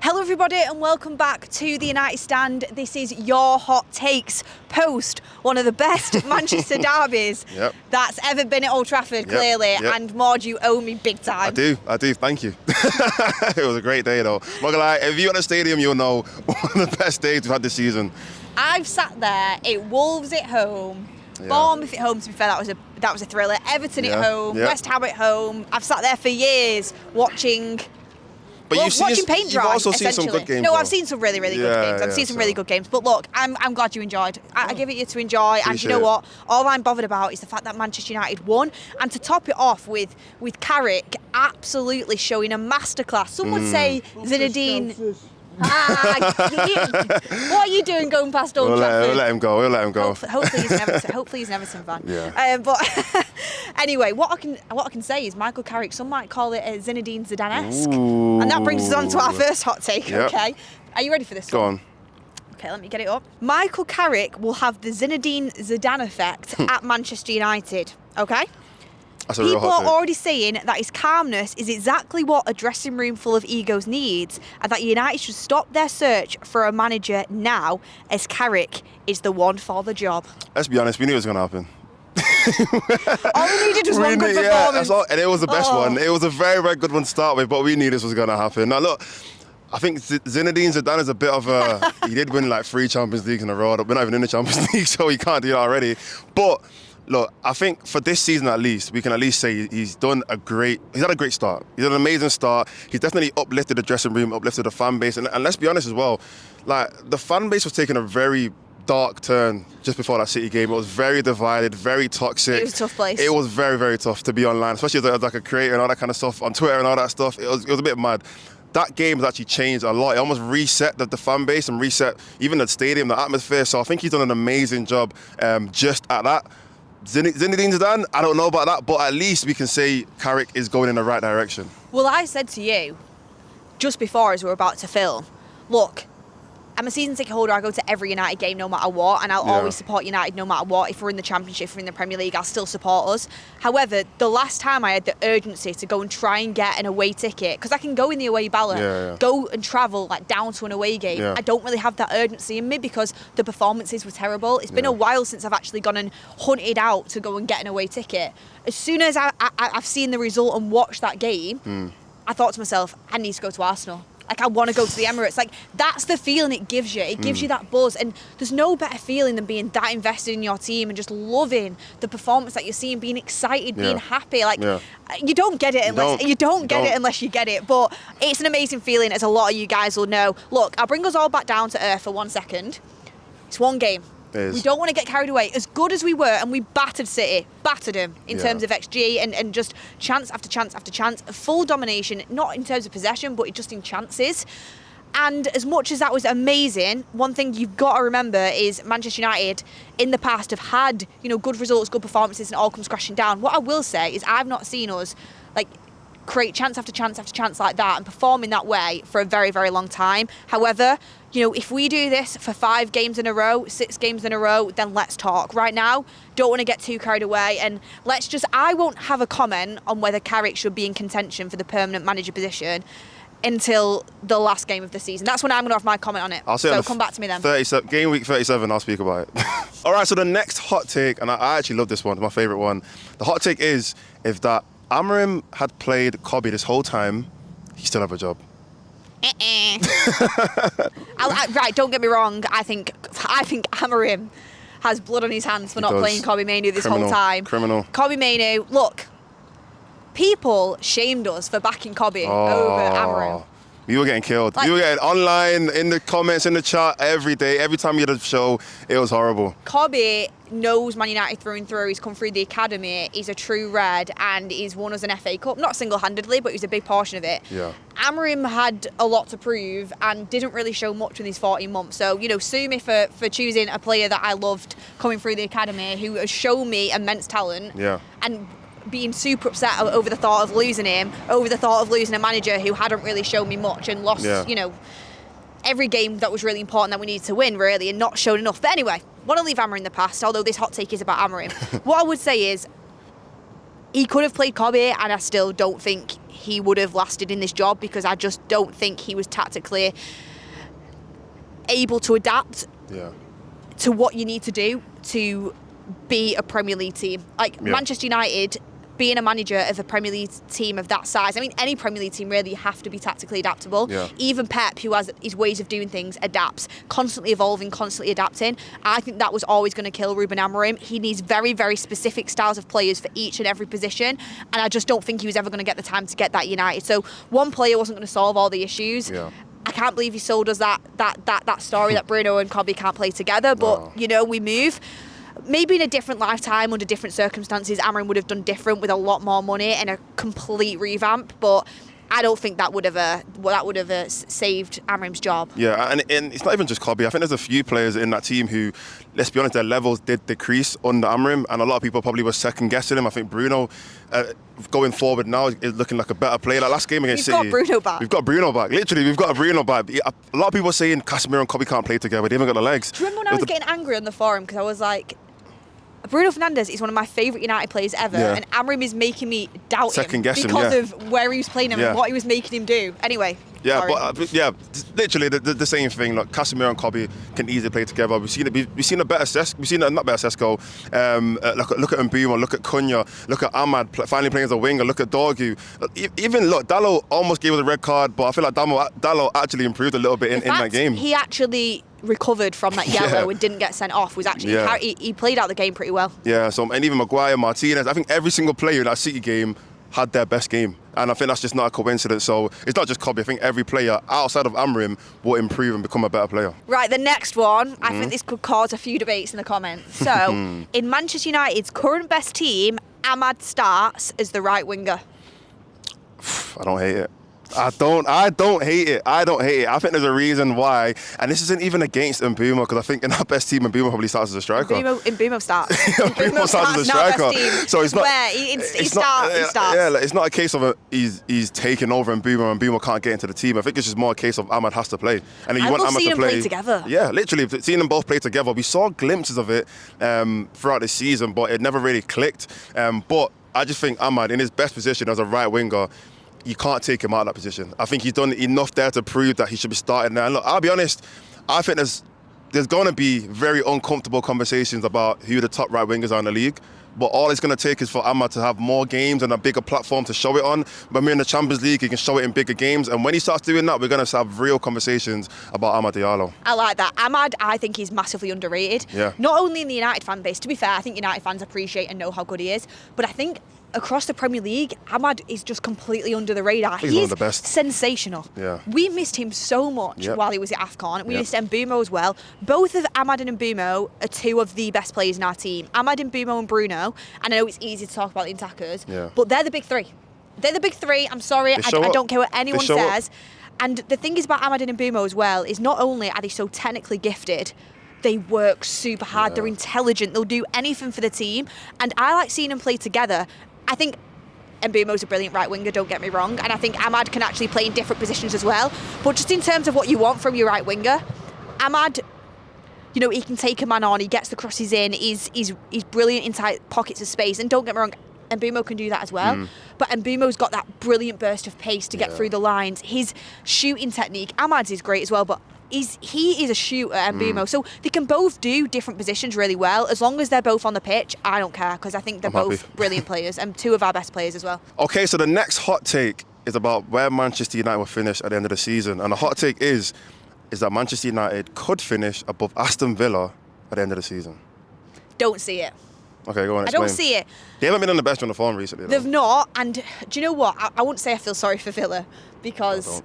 Hello everybody and welcome back to the United Stand. This is your hot takes post one of the best Manchester derbies that's ever been at Old Trafford, clearly, and Maud, you owe me big time. I do, thank you. It was a great day though. I'm not gonna lie, if you're at the stadium you'll know one of the best days we've had this season. I've sat there, Wolves at home, Bournemouth at home, to be fair, that was a thriller, Everton at home, West Ham at home. I've sat there for years watching... But watching paint dry, you've also seen some good games. No, I've seen some really, really good games. I've seen some really good games. But look, I'm glad you enjoyed. I give it you to enjoy. And you know what? All I'm bothered about is the fact that Manchester United won. And to top it off with Carrick absolutely showing a masterclass. Some would say Zidane... what are you doing going past Old Trafford? We'll let him go. Hopefully he's an Everton fan. Yeah. But anyway, what I can say is Michael Carrick. Some might call it Zidane-esque, and that brings us on to our first hot take. Okay, are you ready for this? Go on. Okay, let me get it up. Michael Carrick will have the Zidane effect at Manchester United. Okay. People are already saying that his calmness is exactly what a dressing room full of egos needs, and that United should stop their search for a manager now, as Carrick is the one for the job. Let's be honest, we knew it was going to happen. All we needed was one good performance. And it was the best one. It was a very, very good one to start with, but we knew this was going to happen. Now look, I think Zinedine Zidane is a bit of a... he did win like 3 Champions Leagues in a row. We're not even in the Champions League, so he can't do that already. But... look, I think for this season at least, we can at least say he's had a great start. He's had an amazing start. He's definitely uplifted the dressing room, uplifted the fan base. And let's be honest as well, like the fan base was taking a very dark turn just before that City game. It was very divided, very toxic. It was a tough place. It was very, very tough to be online, especially as like a creator and all that kind of stuff on Twitter and all that stuff. It was a bit mad. That game has actually changed a lot. It almost reset the fan base and reset even the stadium, the atmosphere. So I think he's done an amazing job just at that. Zinedine Zidane, I don't know about that, but at least we can say Carrick is going in the right direction. Well, I said to you, just before as we were about to film, look, I'm a season ticket holder. I go to every United game no matter what, and I'll always support United no matter what. If we're in the Championship, if we're in the Premier League, I'll still support us. However, the last time I had the urgency to go and try and get an away ticket, because I can go in the away ballot, go and travel like down to an away game. I don't really have that urgency in me because the performances were terrible. It's been a while since I've actually gone and hunted out to go and get an away ticket. As soon as I've seen the result and watched that game, I thought to myself, I need to go to Arsenal. Like, I want to go to the Emirates. Like, that's the feeling it gives you. It gives you that buzz. And there's no better feeling than being that invested in your team and just loving the performance that you're seeing, being excited, being happy. Like, you don't get it unless you don't get it unless you get it. But it's an amazing feeling, as a lot of you guys will know. Look, I'll bring us all back down to earth for 1 second. It's one game. We don't want to get carried away. As good as we were, and we battered City, battered them in terms of XG and just chance after chance after chance, full domination, not in terms of possession, but just in chances. And as much as that was amazing, one thing you've got to remember is Manchester United in the past have had, good results, good performances, and it all comes crashing down. What I will say is I've not seen us create chance after chance after chance like that and perform in that way for a very, very long time. However, if we do this for 5 games in a row, 6 games in a row, then let's talk. Right now, don't want to get too carried away, and I won't have a comment on whether Carrick should be in contention for the permanent manager position until the last game of the season. That's when I'm going to have my comment on it. So come back to me then. Game week 37, I'll speak about it. All right, so the next hot take, and I actually love this one, it's my favourite one. The hot take is, if that Amorim had played Kobe this whole time, he still have a job. Right, don't get me wrong. I think Amorim has blood on his hands for not playing Kobe Mainoo this whole time. Criminal. Kobe Mainoo, look, people shamed us for backing Kobe over Amorim. We were getting killed. We were getting online, in the comments, in the chat, every day. Every time we had a show, it was horrible. Kobe knows Man United through and through. He's come through the academy. He's a true red, and he's won us an FA Cup. Not single-handedly, but he's a big portion of it. Yeah. Amorim had a lot to prove and didn't really show much in these 14 months. So, sue me for choosing a player that I loved coming through the academy, who has shown me immense talent. Yeah. And being super upset over the thought of losing him, over the thought of losing a manager who hadn't really shown me much and lost, every game that was really important that we needed to win, really, and not shown enough. But anyway, want to leave Amorim in the past, although this hot take is about Amorim. What I would say is, he could have played Kobe, and I still don't think he would have lasted in this job, because I just don't think he was tactically able to adapt to what you need to do to be a Premier League team. Like Manchester United, being a manager of a Premier League team of that size, I mean, any Premier League team really, you have to be tactically adaptable. Yeah. Even Pep, who has his ways of doing things, adapts, constantly evolving, constantly adapting. I think that was always going to kill Ruben Amorim. He needs very, very specific styles of players for each and every position, and I just don't think he was ever going to get the time to get that United. So one player wasn't going to solve all the issues. Yeah. I can't believe he sold us that story that Bruno and Kobbie can't play together, but we move. Maybe in a different lifetime, under different circumstances, Amorim would have done different with a lot more money and a complete revamp. But I don't think that would have saved Amorim's job. Yeah, and it's not even just Kobbie. I think there's a few players in that team who, let's be honest, their levels did decrease under Amorim, and a lot of people probably were second guessing him. I think Bruno, going forward now, is looking like a better player. Like last game against City, we've got Bruno back. We've got Bruno back. Literally, we've got a Bruno back. A lot of people are saying Casemiro and Kobbie can't play together. They haven't got the legs. Do you remember when I was getting angry on the forum because I was like, Bruno Fernandes is one of my favourite United players ever, and Amorim is making me doubt him because of where he was playing him and what he was making him do. Anyway. Yeah, literally the same thing. Like Casemiro and Kobbie can easily play together. We've seen a better Cesco. We've seen not better Cesco. Look at Mbeumo. Look at Cunha. Look at Ahmad finally playing as a winger. Look at Dorgu. Even Dalot almost gave us a red card, but I feel like Dalot actually improved a little bit in that game. He actually recovered from that yellow and didn't get sent off. Was actually he played out the game pretty well. Yeah. So and even Maguire, Martinez. I think every single player in that City game had their best game, and I think that's just not a coincidence. So it's not just Kobbie. I think every player outside of Amorim will improve and become a better player. Right, the next one, I think this could cause a few debates in the comments. So in Manchester United's current best team, Ahmad starts as the right winger. I don't hate it. I don't hate it. I think there's a reason why, and this isn't even against Mbeumo, because I think in our best team, Mbeumo probably starts as a striker. Mbeumo starts. Mbeumo starts as a striker. So it's not. He starts. Yeah, it's not a case of he's taking over Mbeumo and Mbeumo can't get into the team. I think it's just more a case of Ahmad has to play, and you want Ahmad to play together. Yeah, literally seeing them both play together. We saw glimpses of it throughout the season, but it never really clicked. But I just think Ahmad in his best position as a right winger, you can't take him out of that position. I think he's done enough there to prove that he should be starting there. And look, I'll be honest, I think there's going to be very uncomfortable conversations about who the top right wingers are in the league. But all it's going to take is for Ahmad to have more games and a bigger platform to show it on. When we're in the Champions League, he can show it in bigger games. And when he starts doing that, we're going to have real conversations about Amad Diallo. I like that. Ahmad, I think he's massively underrated. Yeah. Not only in the United fan base. To be fair, I think United fans appreciate and know how good he is. But I think across the Premier League, Ahmad is just completely under the radar. He's one of the best. Sensational. Yeah. We missed him so much while he was at AFCON. We missed Mbeumo as well. Both of Ahmad and Mbeumo are two of the best players in our team. Ahmad, Mbeumo and Bruno. And I know it's easy to talk about the attackers, but they're the big three. They're the big three. I'm sorry. I don't care what anyone says. And the thing is about Ahmad and Mbeumo as well is not only are they so technically gifted, they work super hard. They're intelligent. They'll do anything for the team. And I like seeing them play together. I think Mbeumo's a brilliant right winger, don't get me wrong, and I think Ahmad can actually play in different positions as well. But just in terms of what you want from your right winger, Ahmad, you know, he can take a man on, he gets the crosses in, he's brilliant in tight pockets of space, and don't get me wrong, Mbeumo can do that as well. But Mbeumo's got that brilliant burst of pace to get through the lines. His shooting technique, Ahmad's is great as well, but he is a shooter, Mbeumo. So they can both do different positions really well. As long as they're both on the pitch, I don't care, because I think they're both brilliant players and two of our best players as well. Okay, so the next hot take is about where Manchester United will finish at the end of the season. And the hot take is that Manchester United could finish above Aston Villa at the end of the season. Don't see it. Okay, go on, explain. I don't see it. They haven't been on the best run of form recently, though. They've not, and do you know what? I wouldn't say I feel sorry for Villa, because,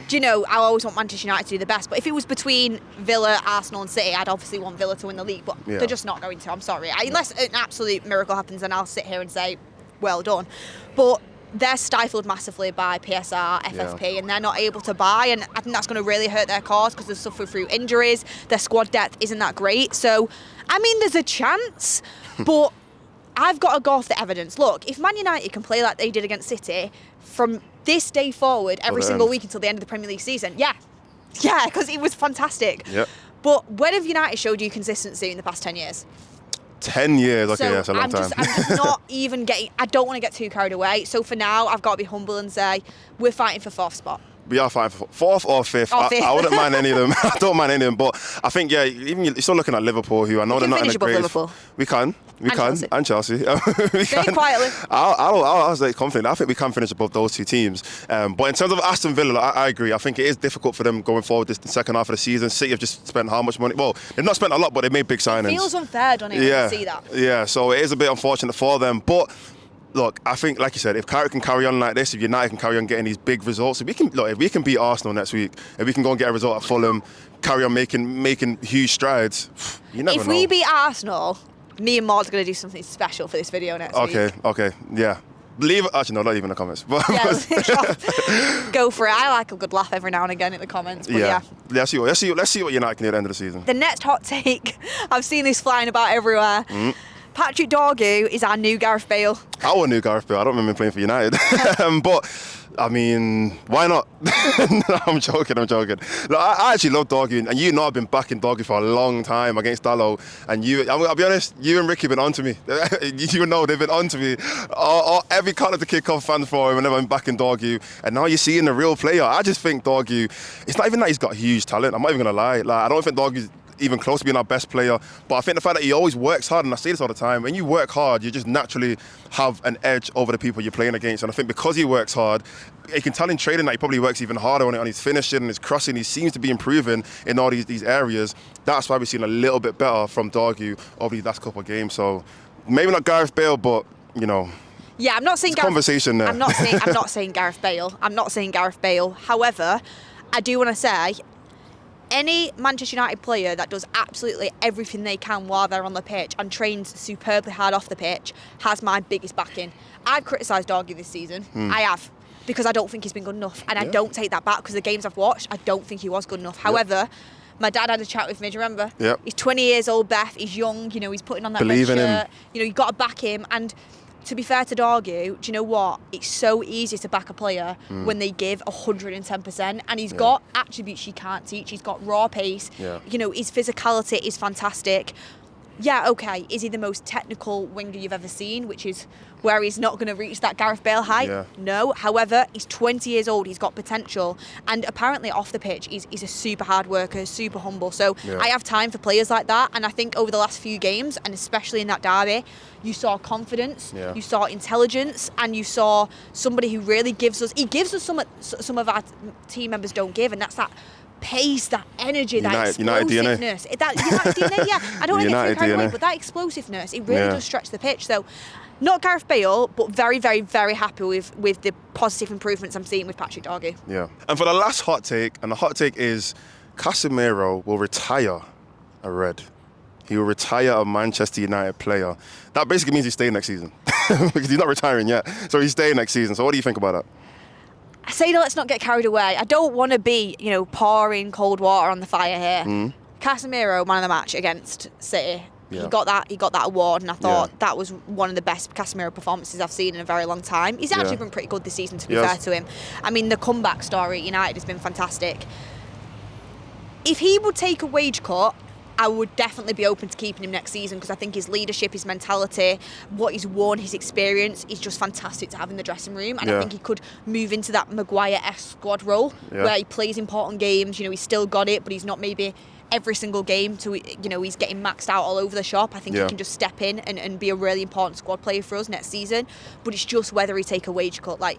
do you know, I always want Manchester United to do the best, but if it was between Villa, Arsenal and City, I'd obviously want Villa to win the league, but they're just not going to, I'm sorry. Unless an absolute miracle happens, then I'll sit here and say, well done. But they're stifled massively by PSR, FFP, and they're not able to buy, and I think that's going to really hurt their cause because they're suffering through injuries. Their squad depth isn't that great. So, I mean, there's a chance, but I've got to go off the evidence. Look, if Man United can play like they did against City from this day forward every single week until the end of the Premier League season, because it was fantastic. Yep. But when have United showed you consistency in the past 10 years? 10 years, okay, So that's a long time. I'm just not even getting, I don't want to get too carried away. So for now, I've got to be humble and say, we're fighting for 4th spot. We are fighting for 4th or 5th. Or 5th. I wouldn't mind any of them. I don't mind any of them. But I think, yeah, even you're still looking at Liverpool, who I know they're not in a great... Liverpool. We can. And Chelsea. We Very can. quietly. I was like confident. I think we can finish above those 2 teams. But in terms of Aston Villa, I agree. I think it is difficult for them going forward the second half of the season. City have just spent how much money? Well, they've not spent a lot, but they made big signings. It feels unfair, don't it, when you see that? Yeah, so it is a bit unfortunate for them. But look, I think, like you said, if Carrick can carry on like this, if United can carry on getting these big results, if we can beat Arsenal next week, if we can go and get a result at Fulham, carry on making huge strides, you never know. If we beat Arsenal, me and Maud's going to do something special for this video next week. Okay, yeah. Actually, no, not even in the comments. But Yeah, go for it. I like a good laugh every now and again in the comments. But yeah. Let's see what United can do at the end of the season. The next hot take, I've seen this flying about everywhere. Patrick Dorgu is our new Gareth Bale. Our new Gareth Bale. I don't remember him playing for United. But, I mean, why not? No, I'm joking. Look, I actually love Dorgu, and you know I've been backing Dorgu for a long time against Dallo. And I'll be honest, you and Ricky have been on to me. You know they've been on to me. Every cut of the kick-off fan for him whenever I'm backing Dorgu. And now you're seeing the real player. I just think Dorgu, it's not even that he's got huge talent. I'm not even going to lie. Like, I don't think Dorgu's even close to being our best player, but I think the fact that he always works hard, and I say this all the time, when you work hard, you just naturally have an edge over the people you're playing against. And I think because he works hard, you can tell in training that he probably works even harder on his finishing and his crossing. He seems to be improving in all these areas. That's why we've seen a little bit better from Dorgu over these last couple of games. So maybe not Gareth Bale, but you know. Yeah, I'm not saying conversation there. I'm not saying Gareth Bale. I'm not saying Gareth Bale. However, I do want to say, any Manchester United player that does absolutely everything they can while they're on the pitch and trains superbly hard off the pitch has my biggest backing. I've criticised Dorgu this season. I have, because I don't think he's been good enough. And I don't take that back, because the games I've watched, I don't think he was good enough. However, my dad had a chat with me, do you remember? Yep. He's 20 years old, Beth. He's young, you know, he's putting on that Believe red in shirt. him. You know, you've got to back him. And to be fair to Dorgu, do you know what? It's so easy to back a player when they give 110%. And he's got attributes you can't teach. He's got raw pace. You know, his physicality is fantastic. Yeah, okay, is he the most technical winger you've ever seen, which is where he's not going to reach that Gareth Bale height? Yeah. No. However, he's 20 years old, he's got potential, and apparently off the pitch, he's a super hard worker, super humble. So I have time for players like that, and I think over the last few games, and especially in that derby, you saw confidence, you saw intelligence, and you saw somebody who really gives us some of our team members don't give, and that's that pace, that energy, that explosiveness. That United DNA, yeah. I don't want to get too carried away, but that explosiveness, it really does stretch the pitch. So, not Gareth Bale, but very, very, very happy with the positive improvements I'm seeing with Patrick Dorgu. Yeah. And for the last hot take, and the hot take is Casemiro will retire a Red. He will retire a Manchester United player. That basically means he's staying next season. Because he's not retiring yet. So he's staying next season. So what do you think about that? I say, let's not get carried away. I don't want to be, you know, pouring cold water on the fire here. Casemiro, man of the match against City. He got that award, and I thought that was one of the best Casemiro performances I've seen in a very long time. He's actually been pretty good this season, to be fair to him. I mean, the comeback story at United has been fantastic. If he would take a wage cut, I would definitely be open to keeping him next season, because I think his leadership, his mentality, what he's won, his experience is just fantastic to have in the dressing room. And I think he could move into that Maguire-esque squad role where he plays important games. You know, he's still got it, but he's not maybe every single game to, you know, he's getting maxed out all over the shop. I think he can just step in and be a really important squad player for us next season. But it's just whether he take a wage cut. Like,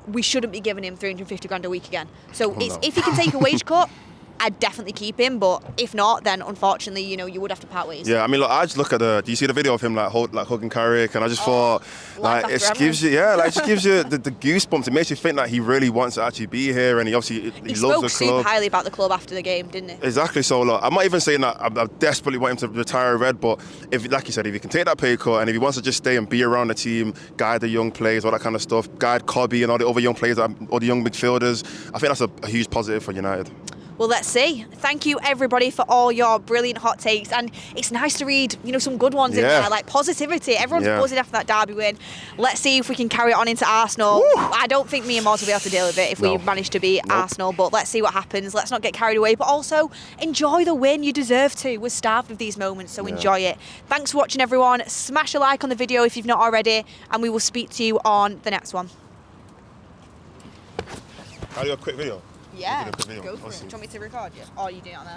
we shouldn't be giving him 350 grand a week again. So if he can take a wage cut, I'd definitely keep him, but if not, then unfortunately, you know, you would have to part ways. Yeah, I mean, look, I just look at do you see the video of him hugging Carrick, and I just thought, it just gives you, the goosebumps. It makes you think that he really wants to actually be here, and he loves the club. He spoke super highly about the club after the game, didn't he? Exactly. So look, I'm not even saying that I desperately want him to retire Red, but if, like you said, if he can take that pay cut, and if he wants to just stay and be around the team, guide the young players, all that kind of stuff, guide Cobby and all the other young players, all the young midfielders, I think that's a huge positive for United. Well, let's see. Thank you, everybody, for all your brilliant hot takes. And it's nice to read, some good ones in there, like positivity. Everyone's buzzing after that derby win. Let's see if we can carry it on into Arsenal. Woo! I don't think me and Moz will be able to deal with it if we manage to beat Arsenal, but let's see what happens. Let's not get carried away, but also enjoy the win. You deserve to. We're starved of these moments, so enjoy it. Thanks for watching, everyone. Smash a like on the video if you've not already, and we will speak to you on the next one. I'll do a quick video. Yeah, go for it. Do you want me to record you? Or are you doing it on there?